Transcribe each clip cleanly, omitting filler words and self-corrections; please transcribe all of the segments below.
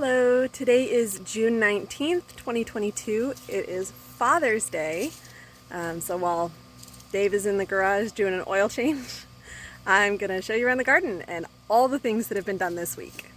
Hello, today is June 19th, 2022. It is Father's Day. So while Dave is in the garage doing an oil change, I'm going to show you around the garden and all the things that have been done this week.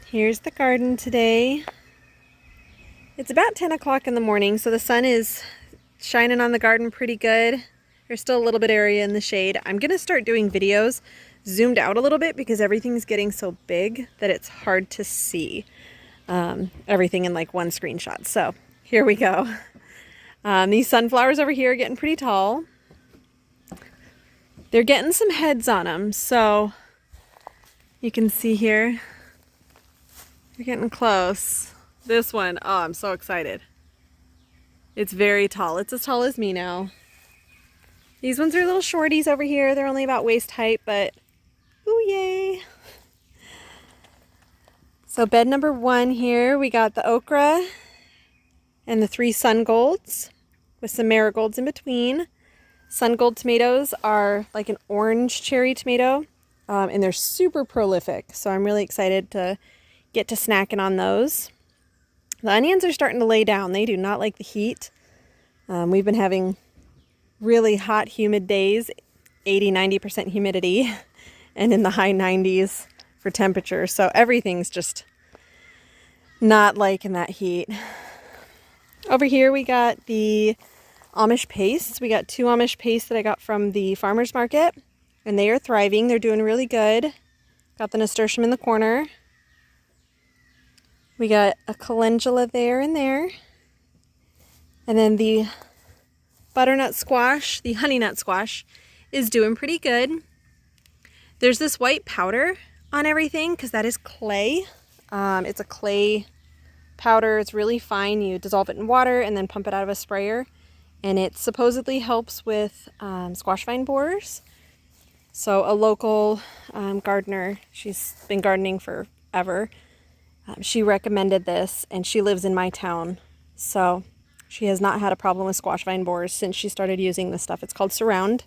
Here's the garden today. It's about 10 o'clock in the morning, so the sun is shining on the garden pretty good. There's still a little bit of area in the shade. I'm gonna start doing videos zoomed out a little bit because everything's getting so big that it's hard to see everything in like one screenshot. So here we go. These sunflowers over here are getting pretty tall. They're getting some heads on them, so you can see here. You're getting close. This one, oh, I'm so excited. It's very tall. It's as tall as me now. These ones are little shorties over here. They're only about waist height, but ooh, yay. So bed number 1 here, we got the okra and the 3 sun golds with some marigolds in between. Sun gold tomatoes are like an orange cherry tomato, and they're super prolific. So I'm really excited to get to snacking on those. The onions are starting to lay down. They do not like the heat. We've been having really hot, humid days, 80-90% humidity, and in the high 90s for temperature. So everything's just not liking that heat. Over here we got the Amish pastes. We got 2 Amish pastes that I got from the farmer's market, and they are thriving. They're doing really good. Got the nasturtium in the corner. We got a calendula there and there. And then the butternut squash, the honeynut squash, is doing pretty good. There's this white powder on everything because that is clay. It's a clay powder. It's really fine. You dissolve it in water and then pump it out of a sprayer. And it supposedly helps with squash vine borers. So a local gardener, she's been gardening forever, she recommended this, and she lives in my town, so she has not had a problem with squash vine borers since she started using this stuff. It's called Surround.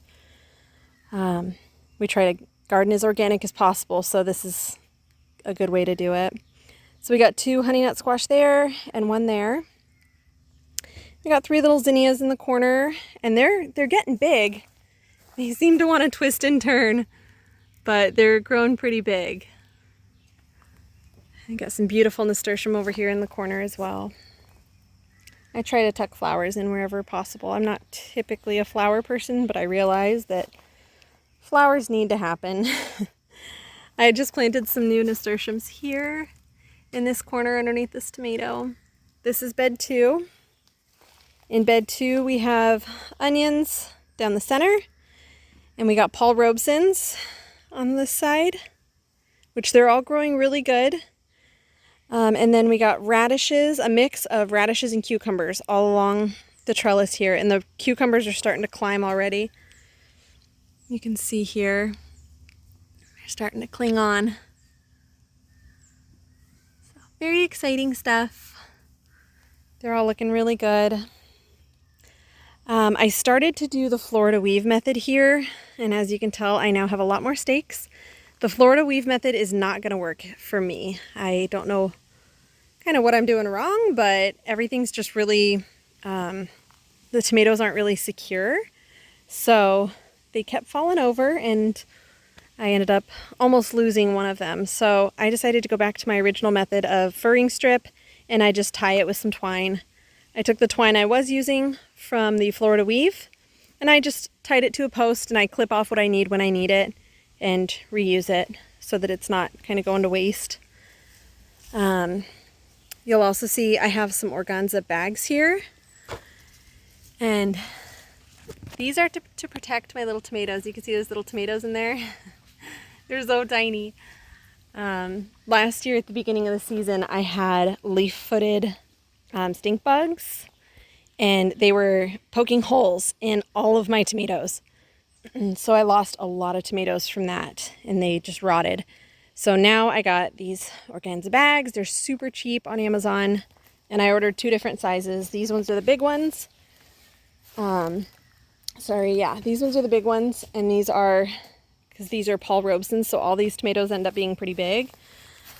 We try to garden as organic as possible, so this is a good way to do it. So we got 2 honeynut squash there and 1 there. We got 3 little zinnias in the corner, and they're getting big. They seem to want to twist and turn, but they're grown pretty big. I got some beautiful nasturtium over here in the corner as well. I try to tuck flowers in wherever possible. I'm not typically a flower person, but I realize that flowers need to happen. I had just planted some new nasturtiums here in this corner underneath this tomato. This is bed 2. In bed 2 we have onions down the center, and we got Paul Robesons on this side, which they're all growing really good. And then we got radishes, a mix of radishes and cucumbers all along the trellis here. And the cucumbers are starting to climb already. You can see here, they're starting to cling on. Very exciting stuff. They're all looking really good. I started to do the Florida weave method here, and as you can tell, I now have a lot more stakes. The Florida weave method is not going to work for me. I don't know kind of what I'm doing wrong, but everything's just really, the tomatoes aren't really secure. So they kept falling over and I ended up almost losing one of them. So I decided to go back to my original method of furring strip, and I just tie it with some twine. I took the twine I was using from the Florida weave and I just tied it to a post, and I clip off what I need when I need it and reuse it so that it's not kind of going to waste. You'll also see I have some organza bags here, and these are to protect my little tomatoes. You can see those little tomatoes in there. They're so tiny. Last year at the beginning of the season, I had leaf-footed stink bugs, and they were poking holes in all of my tomatoes. And so I lost a lot of tomatoes from that, and they just rotted. So now I got these organza bags. They're super cheap on Amazon, and I ordered 2 different sizes. These ones are the big ones. These ones are the big ones, and these are, because these are Paul Robeson's, so all these tomatoes end up being pretty big.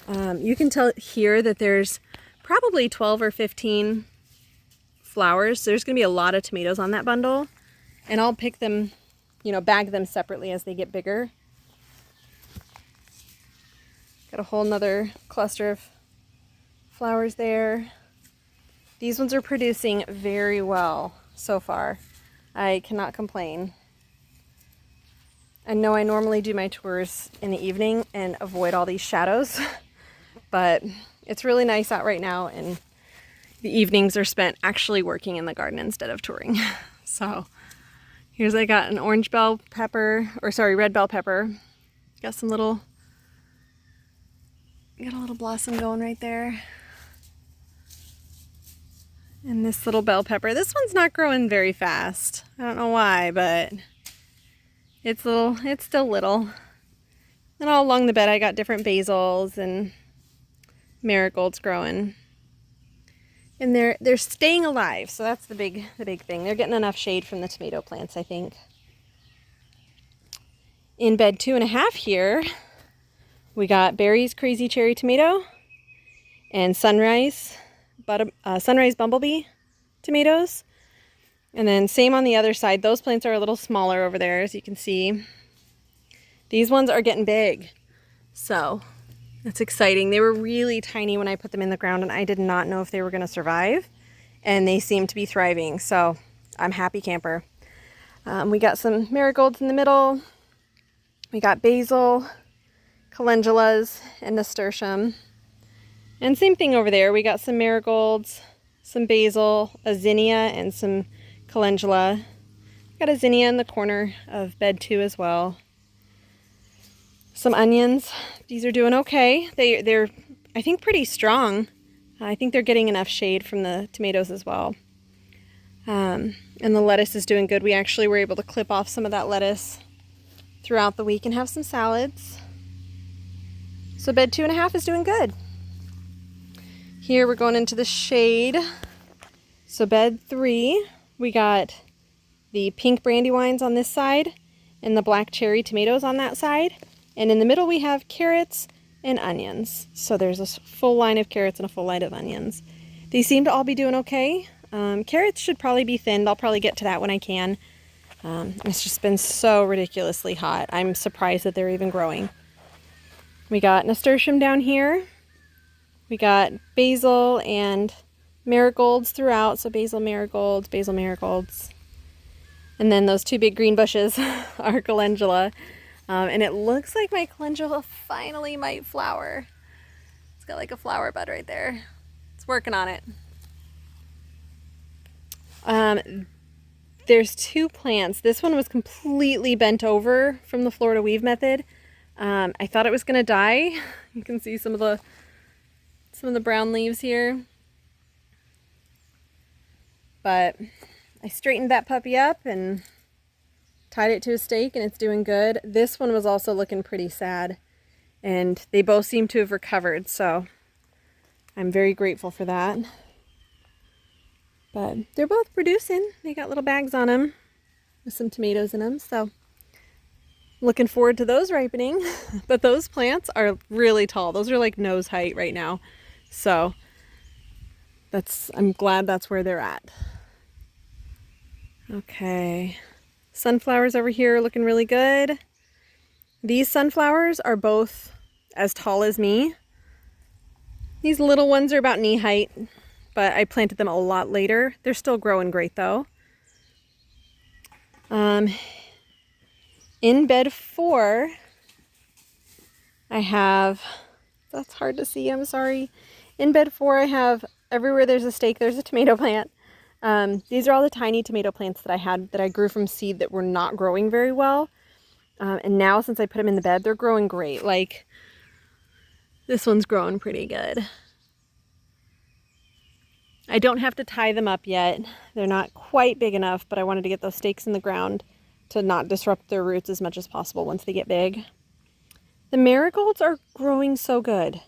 You can tell here that there's probably 12 or 15 flowers. So there's going to be a lot of tomatoes on that bundle, and I'll pick them, bag them separately as they get bigger. Got a whole nother cluster of flowers there. These ones are producing very well so far. I cannot complain. I know I normally do my tours in the evening and avoid all these shadows, but it's really nice out right now, and the evenings are spent actually working in the garden instead of touring. So here's, I got an red bell pepper. Got a little blossom going right there. And this little bell pepper. This one's not growing very fast. I don't know why, but it's still little. And all along the bed I got different basils and marigolds growing. And they're staying alive, so that's the big thing. They're getting enough shade from the tomato plants, I think. In bed 2.5 here, we got Barry's Crazy Cherry Tomato and Sunrise Bumblebee tomatoes. And then same on the other side. Those plants are a little smaller over there, as you can see. These ones are getting big, so that's exciting. They were really tiny when I put them in the ground, and I did not know if they were going to survive, and they seem to be thriving, so I'm happy camper. We got some marigolds in the middle. We got basil, calendulas, and nasturtium. And same thing over there. We got some marigolds, some basil, a zinnia, and some calendula. Got a zinnia in the corner of bed 2 as well. Some onions. These are doing okay. They're I think pretty strong. I think they're getting enough shade from the tomatoes as well. And the lettuce is doing good. We actually were able to clip off some of that lettuce throughout the week and have some salads. So bed 2.5 is doing good. Here we're going into the shade. So bed 3, we got the pink brandywines on this side and the black cherry tomatoes on that side. And in the middle we have carrots and onions. So there's a full line of carrots and a full line of onions. They seem to all be doing okay. Carrots should probably be thinned. I'll probably get to that when I can. It's just been so ridiculously hot. I'm surprised that they're even growing. We got nasturtium down here. We got basil and marigolds throughout. So basil marigolds. And then those 2 big green bushes are calendula. And it looks like my calendula finally might flower. It's got like a flower bud right there. It's working on it. There's 2 plants. This one was completely bent over from the Florida weave method. I thought it was gonna die. You can see some of the brown leaves here. But I straightened that puppy up and tied it to a stake, and it's doing good. This one was also looking pretty sad, and they both seem to have recovered, so I'm very grateful for that. But they're both producing. They got little bags on them with some tomatoes in them. So looking forward to those ripening. But those plants are really tall. Those are like nose height right now. So I'm glad that's where they're at. Okay. Sunflowers over here looking really good. These sunflowers are both as tall as me. These little ones are about knee height, but I planted them a lot later. They're still growing great though. In bed 4, I have, that's hard to see, I'm sorry. In bed 4, I have, everywhere there's a stake, there's a tomato plant. These are all the tiny tomato plants that I had that I grew from seed that were not growing very well. And now since I put them in the bed, they're growing great. Like this one's growing pretty good. I don't have to tie them up yet. They're not quite big enough, but I wanted to get those stakes in the ground to not disrupt their roots as much as possible once they get big. The marigolds are growing so good.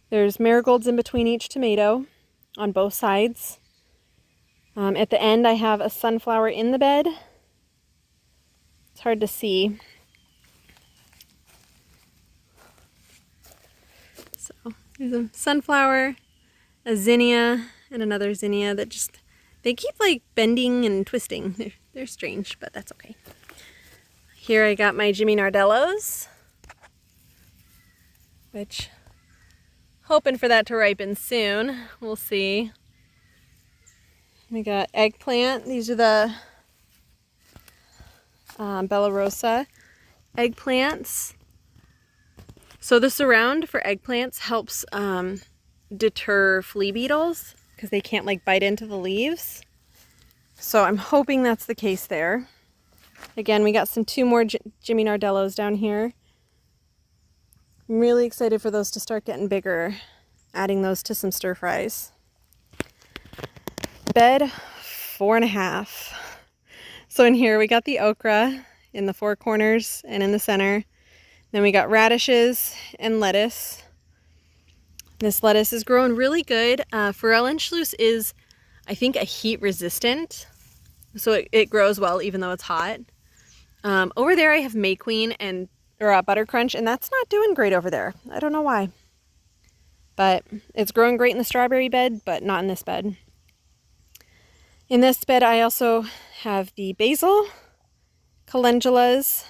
There's marigolds in between each tomato on both sides. At the end, I have a sunflower in the bed. It's hard to see. So there's a sunflower, a zinnia, and another zinnia that just, they keep like bending and twisting. They're strange, but that's okay. Here I got my Jimmy Nardellos, which, hoping for that to ripen soon. We'll see. We got eggplant. These are the Bella Rosa eggplants. So the surround for eggplants helps deter flea beetles because they can't like bite into the leaves. So I'm hoping that's the case there. Again, we got 2 more Jimmy Nardellos down here. I'm really excited for those to start getting bigger, adding those to some stir fries. Bed 4.5. So in here we got the okra in the 4 corners and in the center. Then we got radishes and lettuce. This lettuce is growing really good. Forellenschluss is, I think, a heat resistant, so it grows well even though it's hot. Over there I have Mayqueen and Buttercrunch, and that's not doing great over there. I don't know why. But it's growing great in the strawberry bed, but not in this bed. In this bed I also have the basil, calendulas,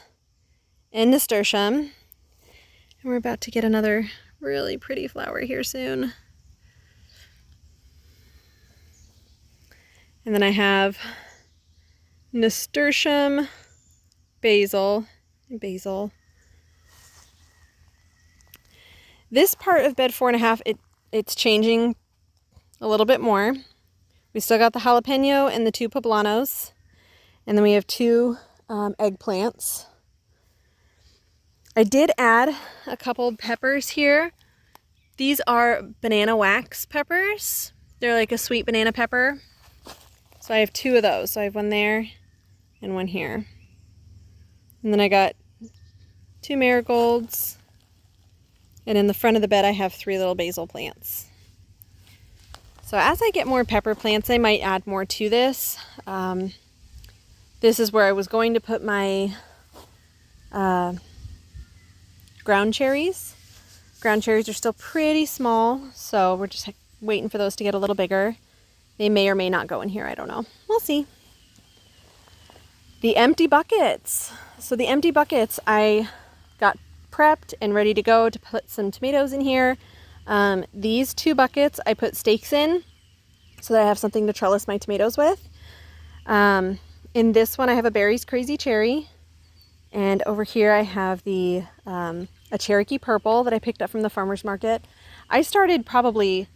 and nasturtium. And we're about to get another really pretty flower here soon. And then I have nasturtium, basil, and basil. This part of bed 4.5, it's changing a little bit more. We still got the jalapeno and the 2 poblanos. And then we have 2 eggplants. I did add a couple peppers here. These are banana wax peppers. They're like a sweet banana pepper. So I have 2 of those. So I have one there and one here. And then I got 2 marigolds. And in the front of the bed I have 3 little basil plants. So as I get more pepper plants, I might add more to this. This is where I was going to put my ground cherries. Ground cherries are still pretty small, so we're just waiting for those to get a little bigger. They may or may not go in here, I don't know. We'll see. The empty buckets. So the empty buckets, I got prepped and ready to go to put some tomatoes in here. These 2 buckets I put stakes in so that I have something to trellis my tomatoes with. In this one I have a Berries Crazy Cherry, and over here I have the a Cherokee Purple that I picked up from the farmer's market. I started probably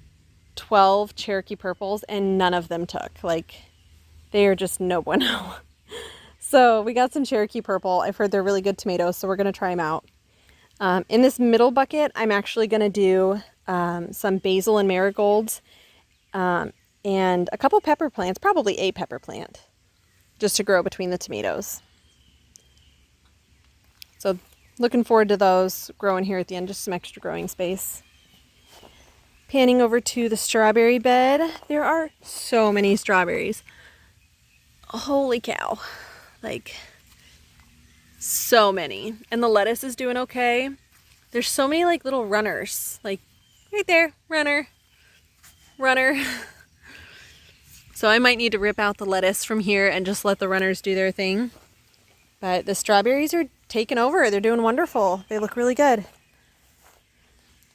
12 Cherokee Purples and none of them took. Like, they are just no bueno. So we got some Cherokee Purple. I've heard they're really good tomatoes, so we're going to try them out. In this middle bucket, I'm actually going to do some basil and marigolds and a couple pepper plants, probably a pepper plant, just to grow between the tomatoes. So looking forward to those growing here at the end, just some extra growing space. Panning over to the strawberry bed. There are so many strawberries. Holy cow. Like, so many. And the lettuce is doing okay. There's so many like little runners. Like, right there, runner. So I might need to rip out the lettuce from here and just let the runners do their thing. But the strawberries are taking over. They're doing wonderful. They look really good.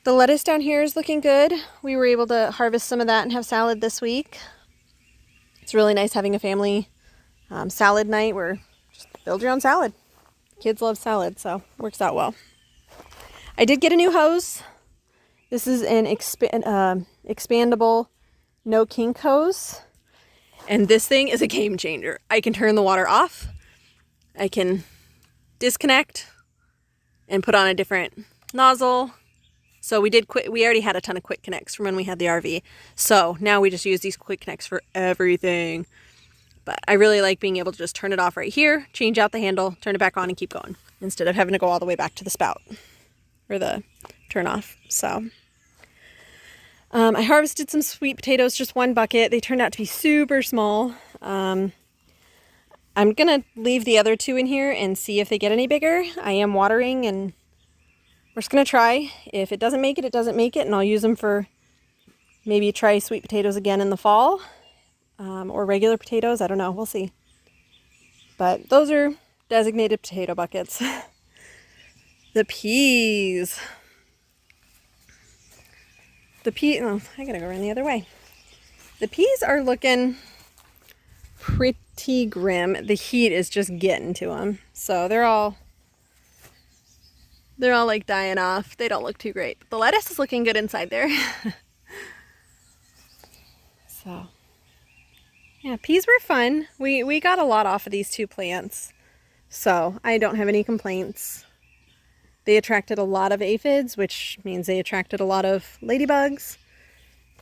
The lettuce down here is looking good. We were able to harvest some of that and have salad this week. It's really nice having a family salad night where just build your own salad. Kids love salad, so it works out well. I did get a new hose. This is an expandable no kink hose. And this thing is a game changer. I can turn the water off. I can disconnect and put on a different nozzle. So we already had a ton of quick connects from when we had the RV. So now we just use these quick connects for everything. But I really like being able to just turn it off right here, change out the handle, turn it back on and keep going instead of having to go all the way back to the spout or the turn off. So I harvested some sweet potatoes, just one bucket. They turned out to be super small. I'm going to leave the other two in here and see if they get any bigger. I am watering and we're just going to try. If it doesn't make it, it doesn't make it. And I'll use them for maybe try sweet potatoes again in the fall or regular potatoes. I don't know. We'll see. But those are designated potato buckets. The peas. Oh, I gotta go around the other way. The peas are looking pretty grim. The heat is just getting to them. So they're all like dying off. They don't look too great. But the lettuce is looking good inside there. So, yeah, peas were fun. We got a lot off of these two plants. So I don't have any complaints. They attracted a lot of aphids, which means they attracted a lot of ladybugs.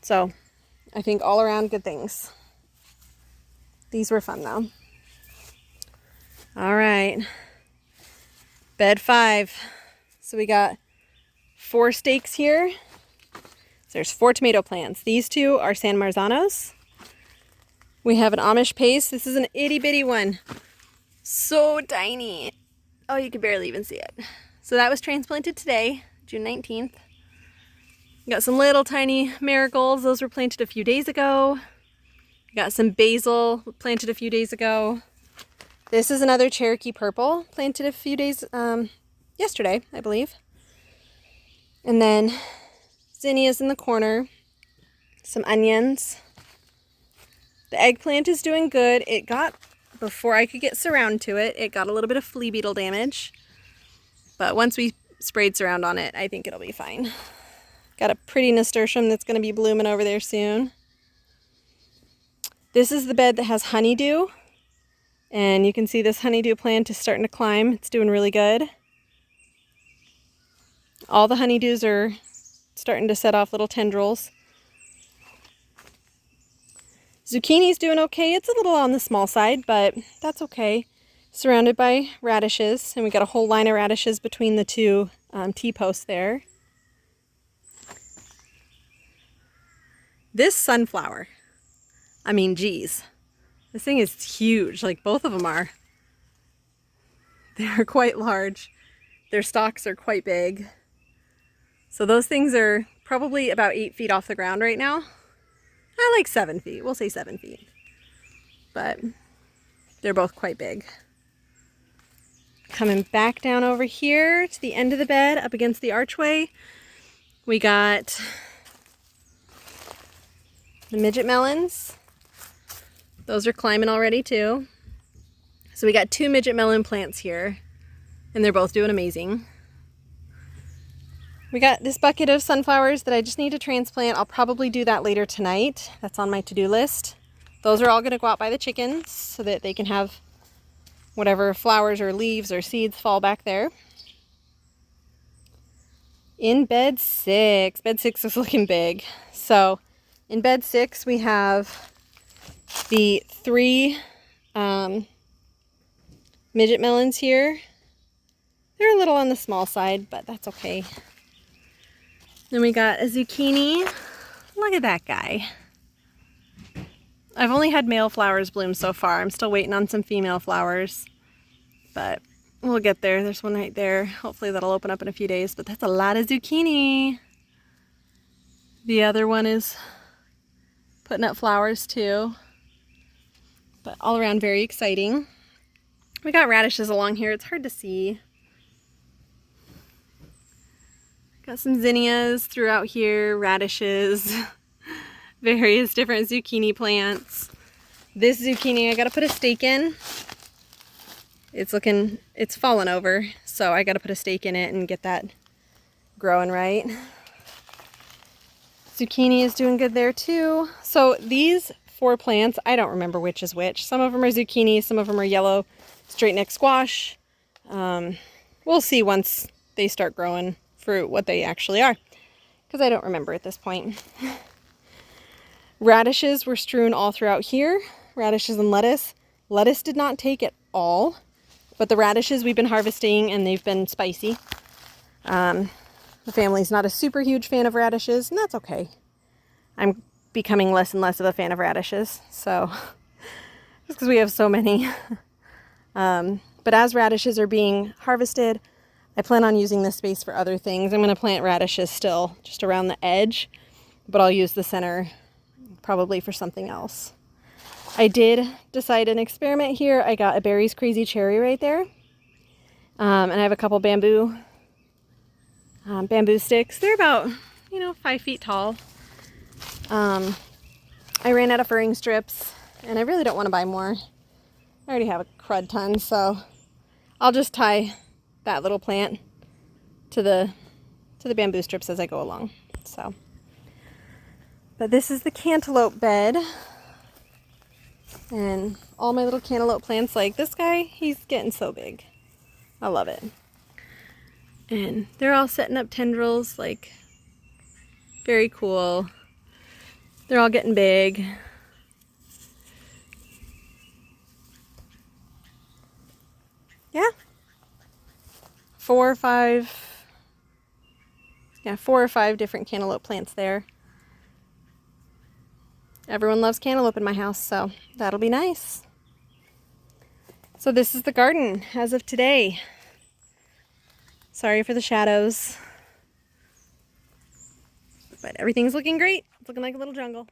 So I think all around good things. These were fun though. All right. Bed 5. So we got 4 stakes here. So there's 4 tomato plants. These 2 are San Marzanos. We have an Amish paste. This is an itty bitty one. So tiny. Oh, you can barely even see it. So that was transplanted today, June 19th. Got some little tiny marigolds. Those were planted a few days ago. Got some basil planted a few days ago. This is another Cherokee purple planted a few days, yesterday, I believe. And then zinnias in the corner. Some onions. The eggplant is doing good. It got, before I could get surround to it, it got a little bit of flea beetle damage. But once we sprayed surround on it, I think it'll be fine. Got a pretty nasturtium that's going to be blooming over there soon. This is the bed that has honeydew. And you can see this honeydew plant is starting to climb. It's doing really good. All the honeydews are starting to set off little tendrils. Zucchini's doing okay. It's a little on the small side, but that's okay. Surrounded by radishes, and we got a whole line of radishes between the 2 T-posts there. This sunflower, I mean, geez, this thing is huge. Like, both of them are. They're quite large. Their stalks are quite big. So those things are probably about 8 feet off the ground right now. I like 7 feet. We'll say 7 feet. But they're both quite big. Coming back down over here to the end of the bed, up against the archway, we got the midget melons. Those are climbing already too. So we got 2 midget melon plants here, and they're both doing amazing. We got this bucket of sunflowers that I just need to transplant. I'll probably do that later tonight. That's on my to-do list. Those are all going to go out by the chickens so that they can have whatever flowers or leaves or seeds fall back there. In bed 6. Bed 6 is looking big. So in bed 6 we have the 3 midget melons here. They're a little on the small side, but that's okay. Then we got a zucchini Look at that guy. I've only had male flowers bloom so far. I'm still waiting on some female flowers, but we'll get there. There's one right there. Hopefully that'll open up in a few days, but that's a lot of zucchini. The other one is putting up flowers too, but all around very exciting. We got radishes along here. It's hard to see. Got some zinnias throughout here, radishes, various different zucchini plants. This zucchini I gotta put a stake in. It's fallen over, so I gotta put a stake in it and get that growing right. Zucchini is doing good there too. So these 4 plants, I don't remember which is which. Some of them are zucchini, some of them are yellow straight neck squash. We'll see once they start growing fruit what they actually are, because I don't remember at this point. Radishes were strewn all throughout here. Radishes and lettuce. Lettuce did not take it all, but the radishes we've been harvesting and they've been spicy. The family's not a super huge fan of radishes, and that's okay. I'm becoming less and less of a fan of radishes, so just because we have so many. But as radishes are being harvested, I plan on using this space for other things. I'm going to plant radishes still just around the edge, but I'll use the center probably for something else. I did decide an experiment here. I got a Berry's Crazy Cherry right there, and I have a couple bamboo sticks. They're about 5 feet tall. I ran out of furring strips, and I really don't want to buy more. I already have a crud ton, so I'll just tie that little plant to the bamboo strips as I go along. So, but this is the cantaloupe bed, and all my little cantaloupe plants, like this guy, he's getting so big. I love it. And they're all setting up tendrils, like very cool. They're all getting big. Yeah. 4 or 5 different cantaloupe plants there. Everyone loves cantaloupe in my house, so that'll be nice. So this is the garden as of today. Sorry for the shadows, but everything's looking great. It's looking like a little jungle.